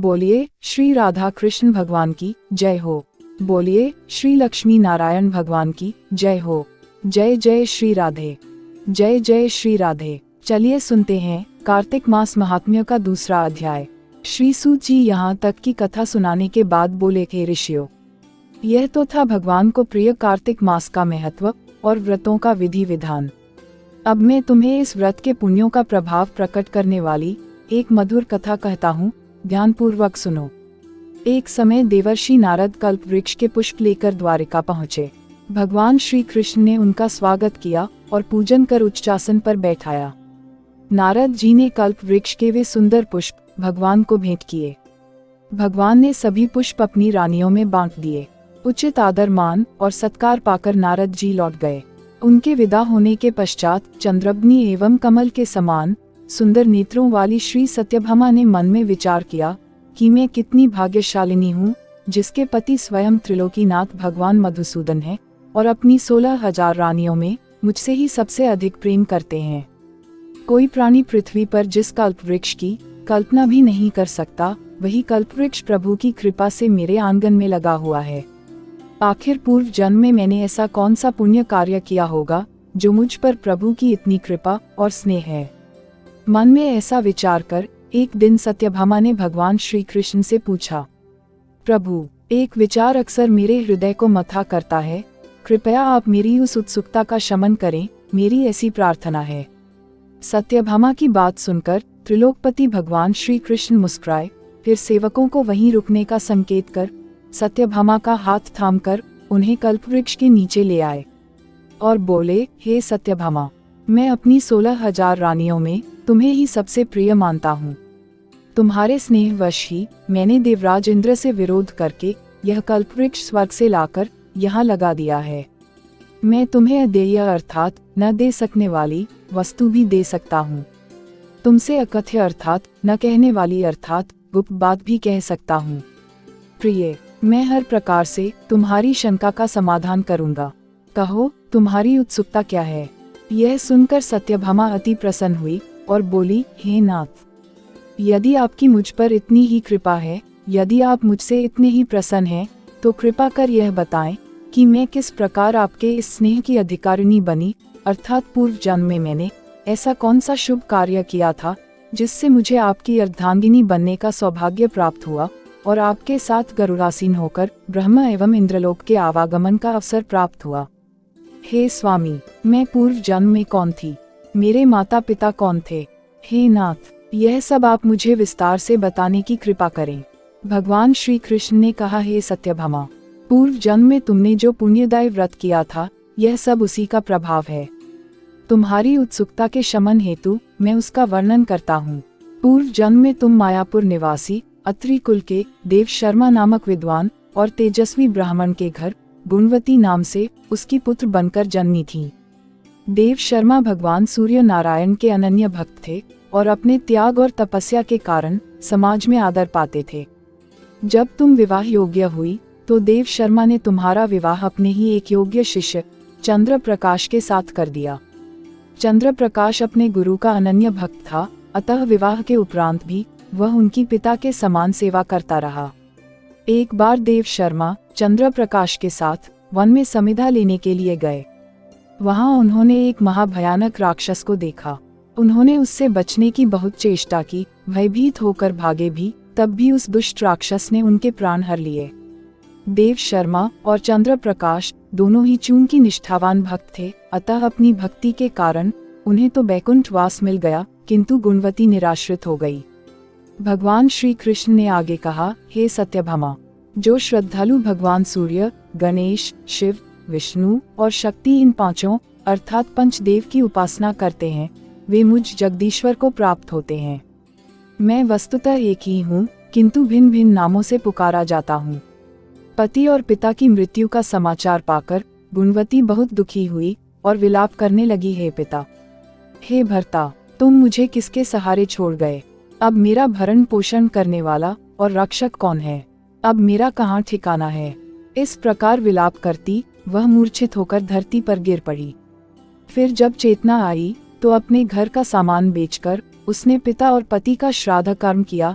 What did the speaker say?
बोलिए श्री राधा कृष्ण भगवान की जय हो। बोलिए श्री लक्ष्मी नारायण भगवान की जय हो। जय जय श्री राधे। जय जय श्री राधे। चलिए सुनते हैं कार्तिक मास महात्म्य का दूसरा अध्याय। श्री सूत जी यहाँ तक की कथा सुनाने के बाद बोले, हे ऋषियों, यह तो था भगवान को प्रिय कार्तिक मास का महत्व और व्रतों का विधि विधान। अब मैं तुम्हें इस व्रत के पुण्यों का प्रभाव प्रकट करने वाली एक मधुर कथा कहता हूँ, ध्यानपूर्वक सुनो। एक समय देवर्षि नारद कल्प वृक्ष के पुष्प लेकर द्वारिका पहुँचे। भगवान श्री कृष्ण ने उनका स्वागत किया और पूजन कर उच्चासन पर बैठाया। नारद जी ने कल्प वृक्ष के वे सुंदर पुष्प भगवान को भेंट किए। भगवान ने सभी पुष्प अपनी रानियों में बांट दिए। उचित आदर मान और सत्कार पाकर नारद जी लौट गए। उनके विदा होने के पश्चात चंद्रग्नि एवं कमल के समान सुंदर नेत्रों वाली श्री सत्यभामा ने मन में विचार किया कि मैं कितनी भाग्यशालिनी हूँ, जिसके पति स्वयं त्रिलोकीनाथ भगवान मधुसूदन है और अपनी 16,000 रानियों में मुझसे ही सबसे अधिक प्रेम करते हैं। कोई प्राणी पृथ्वी पर जिस कल्प वृक्ष की कल्पना भी नहीं कर सकता, वही कल्प वृक्ष प्रभु की कृपा से मेरे आंगन में लगा हुआ है। आखिर पूर्व जन्म में मैंने ऐसा कौन सा पुण्य कार्य किया होगा जो मुझ पर प्रभु की इतनी कृपा और स्नेह है। मन में ऐसा विचार कर एक दिन सत्यभामा ने भगवान श्री कृष्ण से पूछा, प्रभु, एक विचार अक्सर मेरे हृदय को मथा करता है, कृपया आप मेरी उस उत्सुकता का शमन करें, मेरी ऐसी प्रार्थना है। सत्यभामा की बात सुनकर त्रिलोकपति भगवान श्री कृष्ण मुस्कुराए, फिर सेवकों को वहीं रुकने का संकेत कर सत्यभामा का हाथ थामकर उन्हें कल्पवृक्ष के नीचे ले आए और बोले, हे सत्यभामा, मैं अपनी 16,000 रानियों में तुम्हें ही सबसे प्रिय मानता हूँ। तुम्हारे स्नेहवश ही मैंने देवराज इंद्र से विरोध करके यह कल्पवृक्ष स्वर्ग से लाकर यहाँ लगा दिया है। मैं तुम्हें अदेय अर्थात न दे सकने वाली वस्तु भी दे सकता हूँ। तुमसे अकथ्य अर्थात न कहने वाली अर्थात गुप्त बात भी कह सकता हूँ। प्रिय, मैं हर प्रकार से तुम्हारी शंका का समाधान करूँगा। कहो, तुम्हारी उत्सुकता क्या है? यह सुनकर सत्यभामा अति प्रसन्न हुई और बोली, हे नाथ, यदि आपकी मुझ पर इतनी ही कृपा है, यदि आप मुझसे इतने ही प्रसन्न हैं, तो कृपा कर यह बताएं कि मैं किस प्रकार आपके इस स्नेह की अधिकारिणी बनी, अर्थात पूर्व जन्म में मैंने ऐसा कौन सा शुभ कार्य किया था जिससे मुझे आपकी अर्धांगिनी बनने का सौभाग्य प्राप्त हुआ और आपके साथ गरुड़ासीन होकर ब्रह्म एवं इंद्रलोक के आवागमन का अवसर प्राप्त हुआ। हे स्वामी, मैं पूर्व जन्म में कौन थी? मेरे माता पिता कौन थे? हे नाथ, यह सब आप मुझे विस्तार से बताने की कृपा करें। भगवान श्री कृष्ण ने कहा, हे सत्यभामा, पूर्व जन्म में तुमने जो पुण्यदायी व्रत किया था, यह सब उसी का प्रभाव है। तुम्हारी उत्सुकता के शमन हेतु मैं उसका वर्णन करता हूँ। पूर्व जन्म में तुम मायापुर निवासी अत्रि कुल के देव शर्मा नामक विद्वान और तेजस्वी ब्राह्मण के घर गुणवती नाम से उसकी पुत्र बनकर जन्मी थी। देव शर्मा भगवान सूर्य नारायण के अनन्य भक्त थे और अपने त्याग और तपस्या के कारण समाज में आदर पाते थे। जब तुम विवाह योग्य हुई तो देव शर्मा ने तुम्हारा विवाह अपने ही एक योग्य शिष्य चंद्र प्रकाश के साथ कर दिया। चंद्र प्रकाश अपने गुरु का अनन्य भक्त था, अतः विवाह के उपरांत भी वह उनकी पिता के समान सेवा करता रहा। एक बार देव शर्मा चंद्र प्रकाश के साथ वन में समिधा लेने के लिए गए। वहां उन्होंने एक महाभयानक राक्षस को देखा। उन्होंने उससे बचने की बहुत चेष्टा की, भयभीत होकर भागे भी, तब भी उस दुष्ट राक्षस ने उनके प्राण हर लिए। देव शर्मा और चंद्र प्रकाश दोनों ही चून की निष्ठावान भक्त थे, अतः अपनी भक्ति के कारण उन्हें तो बैकुंठ वास मिल गया, किंतु गुणवती निराश्रित हो गई। भगवान श्री कृष्ण ने आगे कहा, हे सत्यभामा, जो श्रद्धालु भगवान सूर्य, गणेश, शिव, विष्णु और शक्ति इन पांचों अर्थात पंचदेव की उपासना करते हैं, वे मुझ जगदीश्वर को प्राप्त होते हैं। मैं वस्तुतः एक ही हूँ, किंतु भिन्न भिन्न नामों से पुकारा जाता हूँ। पति और पिता की मृत्यु का समाचार पाकर गुणवती बहुत दुखी हुई और विलाप करने लगी, हे पिता, हे भर्ता, तुम मुझे किसके सहारे छोड़ गए? अब मेरा भरण पोषण करने वाला और रक्षक कौन है? अब मेरा कहाँ ठिकाना है? इस प्रकार विलाप करती वह मूर्छित होकर धरती पर गिर पड़ी। फिर जब चेतना आई तो अपने घर का सामान बेचकर उसने पिता और पति का श्राद्ध कर्म किया